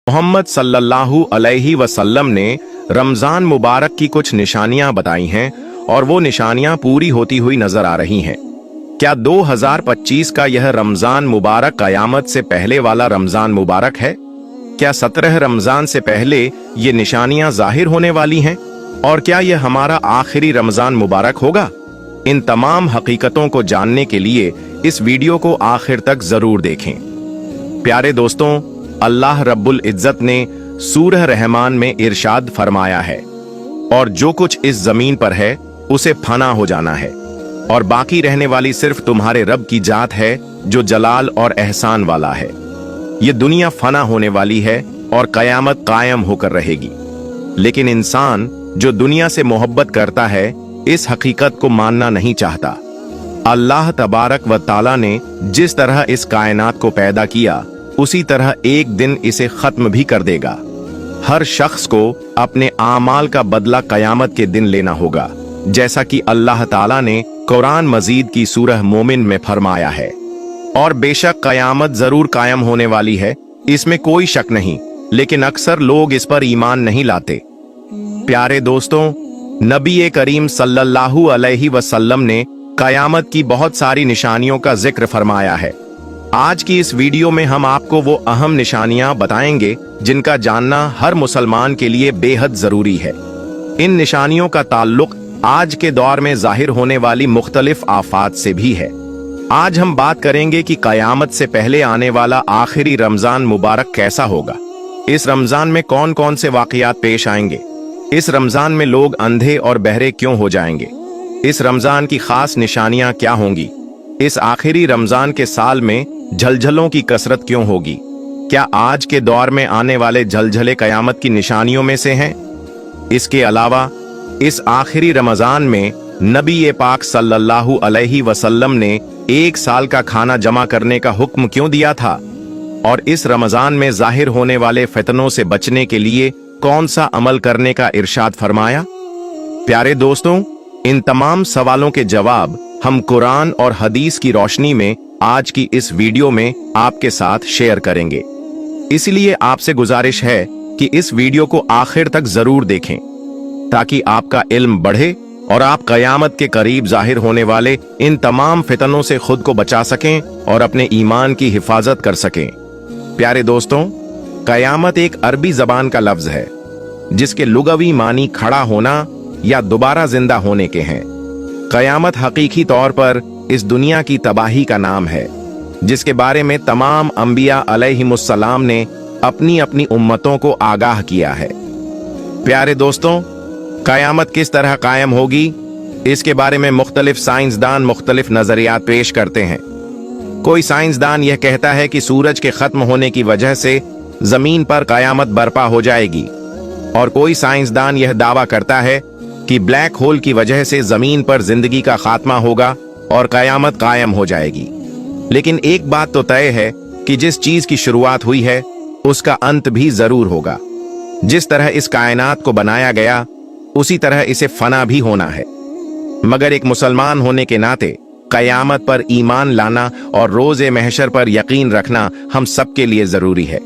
मोहम्मद सल्लल्लाहु अलैहि वसल्लम ने रमजान मुबारक की कुछ निशानियां बताई हैं और वो निशानियां पूरी होती हुई नजर आ रही हैं। क्या 2025 का यह रमजान मुबारक कयामत से पहले वाला रमजान मुबारक है? क्या 17 रमजान से पहले ये निशानियां जाहिर होने वाली हैं? और क्या यह हमारा आखिरी रमजान मुबारक होगा? इन तमाम हकीकतों को जानने के लिए इस वीडियो को आखिर तक जरूर देखें। प्यारे दोस्तों, अल्लाह रब्बुल इज्जत ने सूरह रहमान में इरशाद फरमाया है, और जो कुछ इस जमीन पर है उसे फना हो जाना है, और बाकी रहने वाली सिर्फ तुम्हारे रब की जात है जो जलाल और एहसान वाला है। ये दुनिया फना होने वाली है और कयामत कायम होकर रहेगी, लेकिन इंसान जो दुनिया से मोहब्बत करता है इस हकीकत को मानना नहीं चाहता। अल्लाह तबारक व ताला ने जिस तरह इस कायनात को पैदा किया उसी तरह एक दिन इसे खत्म भी कर देगा। हर शख्स को अपने आमाल का बदला कयामत के दिन लेना होगा, जैसा कि अल्लाह ताला ने कुरान मजीद की सूरह मोमिन में फरमाया है। और बेशक कयामत जरूर कायम होने वाली है, इसमें कोई शक नहीं, लेकिन अक्सर लोग इस पर ईमान नहीं लाते। प्यारे दोस्तों, नबी करीम सल्लल्लाहु अलैहि वसल्लम ने कयामत की बहुत सारी निशानियों का जिक्र फरमाया है। आज की इस वीडियो में हम आपको वो अहम निशानियां बताएंगे जिनका जानना हर मुसलमान के लिए बेहद जरूरी है। इन निशानियों का ताल्लुक आज के दौर में जाहिर होने वाली मुख्तलिफ आफात से भी है। आज हम बात करेंगे कि कयामत से पहले आने वाला आखिरी रमजान मुबारक कैसा होगा। इस रमजान में कौन कौन से वाकयात पेश आएंगे? इस रमजान में लोग अंधे और बहरे क्यों हो जाएंगे? इस रमजान की खास निशानियां क्या होंगी? इस आखिरी रमजान के साल में झलझलों की कसरत क्यों होगी? क्या आज के दौर में आने वाले झलझले कयामत की निशानियों में से हैं? इसके अलावा इस आखिरी रमजान में नबी पाक सल्लल्लाहु अलैहि वसल्लम ने एक साल का खाना जमा करने का हुक्म क्यों दिया था? और इस रमजान में जाहिर होने वाले फितनों से बचने के लिए कौन सा अमल करने का इरशाद फरमाया? प्यारे दोस्तों, इन तमाम सवालों के जवाब हम कुरान और हदीस की रोशनी में आज की इस वीडियो में आपके साथ शेयर करेंगे। इसलिए आपसे गुजारिश है कि इस वीडियो को आखिर तक जरूर देखें, ताकि आपका इल्म बढ़े और आप कयामत के करीब जाहिर होने वाले इन तमाम फितनों से खुद को बचा सकें और अपने ईमान की हिफाजत कर सकें। प्यारे दोस्तों, कयामत एक अरबी जबान का लफ्ज है जिसके लुगवी मानी खड़ा होना या दोबारा जिंदा होने के हैं। कयामत हकीकी तौर पर इस दुनिया की तबाही का नाम है, जिसके बारे में तमाम अंबिया अलैहिमुस्सलाम ने अपनी अपनी उम्मतों को आगाह किया है। प्यारे दोस्तों, कयामत किस तरह कायम होगी, इसके बारे में मुख्तलिफ साइंसदान मुख्तलिफ नजरियात पेश करते हैं। कोई साइंसदान यह कहता है कि सूरज के खत्म होने की वजह से जमीन पर कयामत बर्पा हो जाएगी, और कोई साइंसदान यह दावा करता है कि ब्लैक होल की वजह से जमीन पर जिंदगी का खात्मा होगा और कयामत कायम हो जाएगी। लेकिन एक बात तो तय है कि जिस चीज की शुरुआत हुई है उसका अंत भी जरूर होगा। जिस तरह इस कायनात को बनाया गया उसी तरह इसे फना भी होना है। मगर एक मुसलमान होने के नाते कयामत पर ईमान लाना और रोजे महशर पर यकीन रखना हम सबके लिए जरूरी है।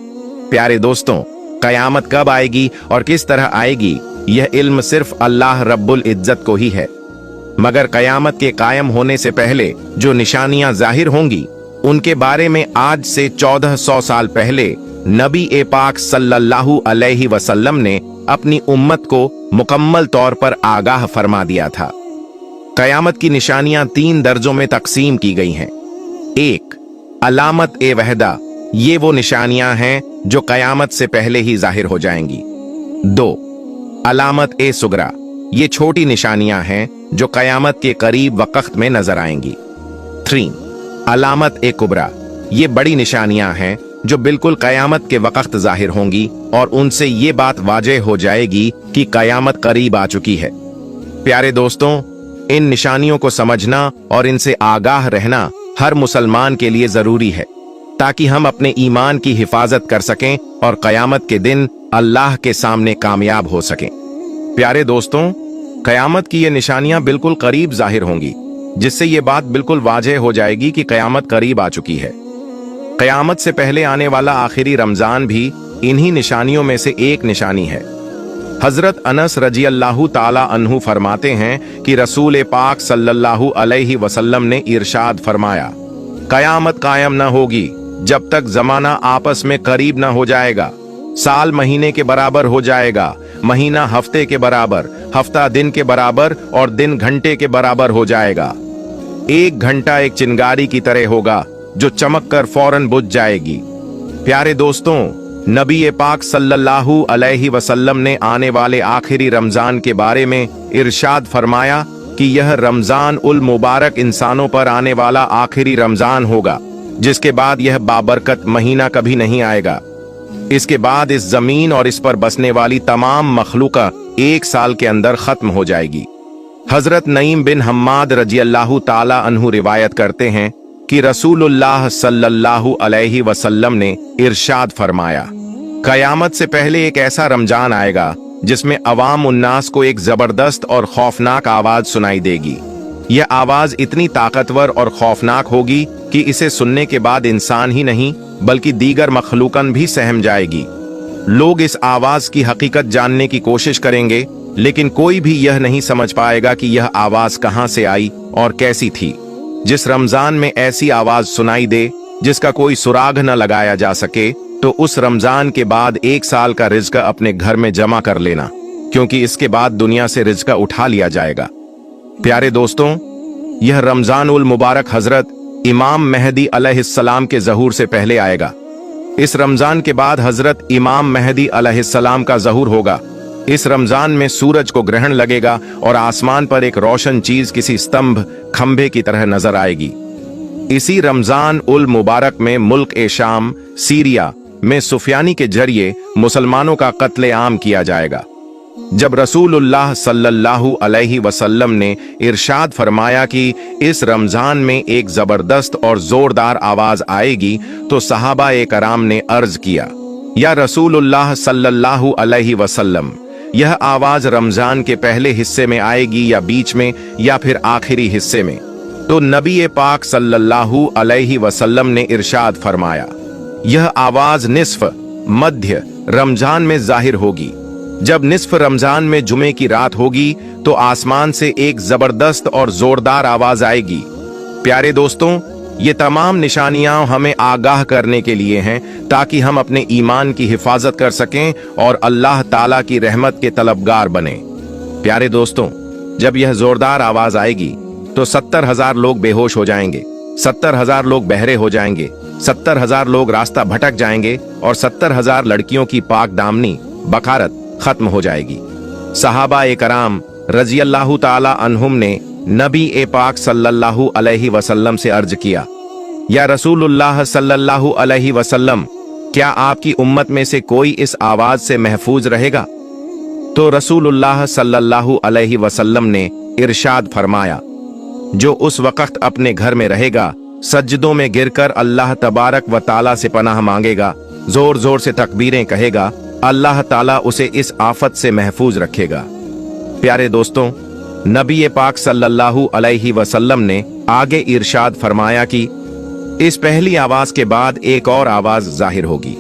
प्यारे दोस्तों, कयामत कब आएगी और किस तरह आएगी, यह इल्म सिर्फ अल्लाह रब्बुल इज्जत को ही है। मगर कयामत के कायम होने से पहले जो निशानियां जाहिर होंगी उनके बारे में आज से 1400 साल पहले नबी पाक सल्लल्लाहु अलैहि वसल्लम ने अपनी उम्मत को मुकम्मल तौर पर आगाह फरमा दिया था। कयामत की निशानियां 3 दर्जों में तकसीम की गई हैं। 1. अलामत वहदा, ये वो निशानियां हैं जो कयामत से पहले ही जाहिर हो जाएंगी। 2. अलामत सुगरा, ये छोटी निशानियां हैं जो कयामत के करीब वक्त में नजर आएंगी। 3. अलामत कुबरा, ये बड़ी निशानियां हैं जो बिल्कुल कयामत के वक्त जाहिर होंगी और उनसे ये बात वाज़ेह हो जाएगी कि कयामत करीब आ चुकी है। प्यारे दोस्तों, इन निशानियों को समझना और इनसे आगाह रहना हर मुसलमान के लिए जरूरी है, ताकि हम अपने ईमान की हिफाजत कर सकें और कयामत के दिन अल्लाह के सामने कामयाब हो सकें। प्यारे दोस्तों, कयामत की ये निशानियां बिल्कुल करीब जाहिर होंगी, जिससे ये बात बिल्कुल वाज़ेह हो जाएगी कि कयामत करीब आ चुकी है। कयामत से पहले आने वाला आखिरी रमजान भी इन्हीं निशानियों में से एक निशानी है। हजरत अनस रजी अल्लाह ताला अन्हु फरमाते हैं कि रसूल पाक सल्लल्लाहु अलैहि वसल्लम ने इरशाद फरमाया, कयामत कायम न होगी जब तक जमाना आपस में करीब न हो जाएगा। साल महीने के बराबर हो जाएगा, महीना हफ्ते के बराबर, हफ्ता दिन के बराबर और दिन घंटे के बराबर हो जाएगा। एक घंटा एक चिंगारी की तरह होगा जो चमक कर फौरन बुझ जाएगी। प्यारे दोस्तों, नबी पाक सल्लल्लाहु अलैहि वसल्लम ने आने वाले आखिरी रमजान के बारे में इरशाद फरमाया कि यह रमजान उल मुबारक इंसानों पर आने वाला आखिरी रमजान होगा, जिसके बाद यह बाबरकत महीना कभी नहीं आएगा। इसके बाद इस जमीन और इस पर बसने वाली तमाम मखलूका एक साल के अंदर खत्म हो जाएगी। हजरत नईम बिन हम्माद रजी अल्लाह ताला अन्हु रिवायत करते हैं कि रसूलुल्लाह सल्लल्लाहु अलैहि वसल्लम ने इरशाद फरमाया, कयामत से पहले एक ऐसा रमजान आएगा जिसमें अवाम उन्नास को एक जबरदस्त और खौफनाक आवाज सुनाई देगी। यह आवाज इतनी ताकतवर और खौफनाक होगी कि इसे सुनने के बाद इंसान ही नहीं बल्कि दीगर मखलूकन भी सहम जाएगी। लोग इस आवाज की हकीकत जानने की कोशिश करेंगे, लेकिन कोई भी यह नहीं समझ पाएगा कि यह आवाज कहां से आई और कैसी थी। जिस रमजान में ऐसी आवाज सुनाई दे जिसका कोई सुराग न लगाया जा सके, तो उस रमजान के बाद एक साल का रिज्क अपने घर में जमा कर लेना, क्योंकि इसके बाद दुनिया से रिज्क उठा लिया जाएगा। प्यारे दोस्तों, यह रमजान उल मुबारक हजरत इमाम मेहदी अलैहिस्सलाम के ज़हूर से पहले आएगा। इस रमजान के बाद हजरत इमाम मेहदी अलैहिस्सलाम का ज़हूर होगा। इस रमजान में सूरज को ग्रहण लगेगा और आसमान पर एक रोशन चीज किसी स्तंभ खंभे की तरह नजर आएगी। इसी रमजान उल मुबारक में मुल्क ए शाम सीरिया में सुफियानी के जरिए मुसलमानों का कत्ले आम किया जाएगा। जब रसूलुल्लाह सल्लल्लाहु अलैहि वसल्लम ने इरशाद फरमाया कि इस रमजान में एक जबरदस्त और जोरदार आवाज आएगी, तो सहाबा ए कराम ने अर्ज किया, या रसूलुल्लाह सल्लल्लाहु अलैहि वसल्लम, यह आवाज रमजान के पहले हिस्से में आएगी या बीच में या फिर आखिरी हिस्से में? तो नबी पाक सल्लल्लाहु अलैहि वसल्लम ने इरशाद फरमाया, यह आवाज निस्फ मध्य रमजान में जाहिर होगी। जब निस्फ रमजान में जुमे की रात होगी तो आसमान से एक जबरदस्त और जोरदार आवाज आएगी। प्यारे दोस्तों, ये तमाम निशानियां हमें आगाह करने के लिए हैं ताकि हम अपने ईमान की हिफाजत कर सकें और अल्लाह ताला की रहमत के तलबगार बने। प्यारे दोस्तों, जब यह जोरदार आवाज आएगी तो 70,000 लोग बेहोश हो जाएंगे, 70,000 लोग बहरे हो जाएंगे, 70,000 लोग रास्ता भटक जाएंगे और 70,000 लड़कियों की पाक दामनी बखारत खत्म हो जाएगी। सहाबा ए कराम रजी अल्लाह ताला अन्हुम ने नबी ए पाक सल्लल्लाहु अलैहि वसल्लम से अर्ज किया, या रसूलुल्लाह सल्लल्लाहु अलैहि वसल्लम, क्या आपकी उम्मत में से कोई इस आवाज से महफूज रहेगा? तो रसूलुल्लाह सल्लल्लाहु अलैहि वसल्लम ने इरशाद फरमाया, जो उस वक्त अपने घर में रहेगा, सज्जदों में गिरकर अल्लाह तबारक व ताला से पनाह मांगेगा, जोर जोर से तकबीरें कहेगा, अल्लाह ताला उसे इस आफत से महफूज रखेगा। प्यारे दोस्तों, नबी पाक सल्लल्लाहु अलैहि वसल्लम ने आगे इरशाद फरमाया कि इस पहली आवाज के बाद एक और आवाज जाहिर होगी।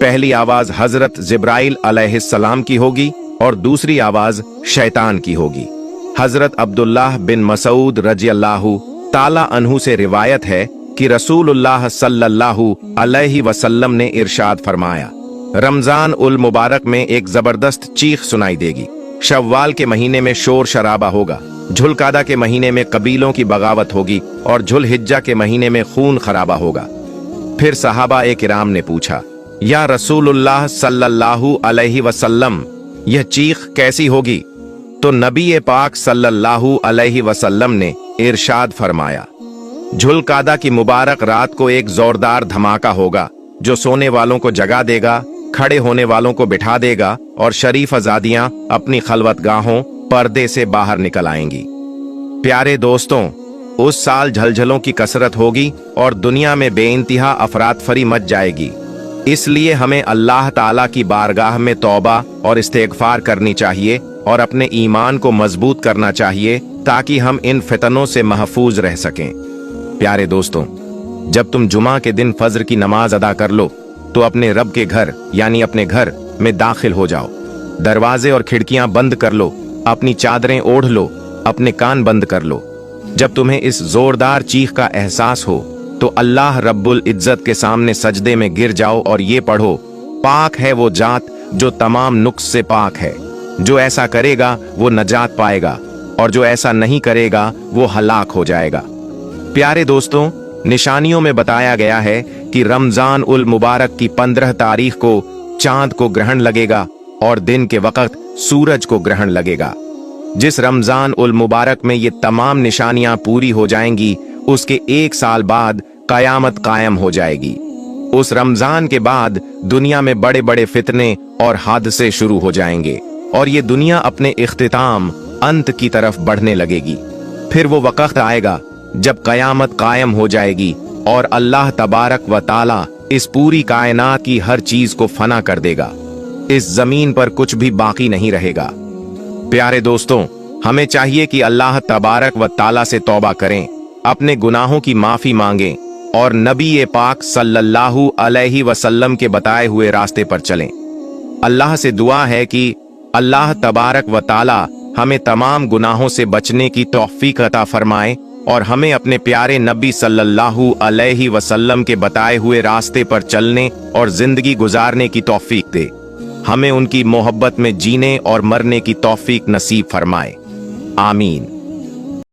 पहली आवाज हजरत जिब्राइल अलैहिस्सलाम की होगी और दूसरी आवाज शैतान की होगी। हजरत अब्दुल्लाह बिन मसूद रजी अल्लाहु ताला अन्हु से रिवायत है कि रसूलुल्लाह सल्लल्लाहु अलैहि वसल्लम ने इरशाद फरमाया, रमजान उल मुबारक में एक जबरदस्त चीख सुनाई देगी। शव्वाल के महीने में शोर शराबा होगा, झुलकादा के महीने में कबीलों की बगावत होगी और झुलहिज्जा के महीने में खून खराबा होगा। फिर सहाबा ए किराम ने पूछा, या रसूलुल्लाह सल्लल्लाहु अलैहि वसल्लम, यह चीख कैसी होगी? तो नबी पाक सल्लल्लाहु अलैहि वसल्लम ने इरशाद फरमाया, झुलकादा की मुबारक रात को एक जोरदार धमाका होगा जो सोने वालों को जगा देगा, खड़े होने वालों को बिठा देगा और शरीफ आजादियां अपनी खलवतगाहों पर्दे से बाहर निकल आएंगी। प्यारे दोस्तों, उस साल झलझलों की कसरत होगी और दुनिया में बेइंतहा अफरातफरी मच जाएगी। इसलिए हमें अल्लाह ताला की बारगाह में तौबा और इस्तिगफार करनी चाहिए और अपने ईमान को मजबूत करना चाहिए ताकि हम इन फितनों से महफूज रह सकें। प्यारे दोस्तों, जब तुम जुमा के दिन फज्र की नमाज अदा कर लो तो अपने रब के घर यानी अपने घर में दाखिल हो जाओ। दरवाजे और खिड़कियां बंद कर लो, अपनी चादरें ओढ़ लो, अपने कान बंद कर लो। जब तुम्हें इस जोरदार चीख का एहसास हो तो अल्लाह रब्बुल इज्जत के सामने सजदे में गिर जाओ और ये पढ़ो, पाक है वो जात जो तमाम नुक्स से पाक है। जो ऐसा करेगा वो नजात पाएगा और जो ऐसा नहीं करेगा वो हलाक हो जाएगा। प्यारे दोस्तों, निशानियों में बताया गया है कि रमजान उल मुबारक की 15 तारीख को चांद को ग्रहण लगेगा और दिन के वक्त सूरज को ग्रहण लगेगा। जिस रमजान उल मुबारक में ये तमाम निशानियां पूरी हो जाएंगी, उसके 1 साल बाद कयामत कायम हो जाएगी। उस रमजान के बाद दुनिया में बड़े बड़े फितने और हादसे शुरू हो जाएंगे और ये दुनिया अपने इख्तिताम अंत की तरफ बढ़ने लगेगी। फिर वो वक्त आएगा जब कयामत कायम हो जाएगी और अल्लाह तबारक व ताला इस पूरी कायनात की हर चीज को फना कर देगा। इस जमीन पर कुछ भी बाकी नहीं रहेगा। प्यारे दोस्तों, हमें चाहिए कि अल्लाह तबारक व ताला से तौबा करें, अपने गुनाहों की माफी मांगें और नबी पाक सल्लल्लाहु अलैहि वसल्लम के बताए हुए रास्ते पर चलें। अल्लाह से दुआ है कि अल्लाह तबारक व ताला हमें तमाम गुनाहों से बचने की तौफीक अता फरमाए और हमें अपने प्यारे नबी सल्लल्लाहु अलैहि वसल्लम के बताए हुए रास्ते पर चलने और जिंदगी गुजारने की तौफीक दे। हमें उनकी मोहब्बत में जीने और मरने की तौफीक नसीब फरमाए। आमीन।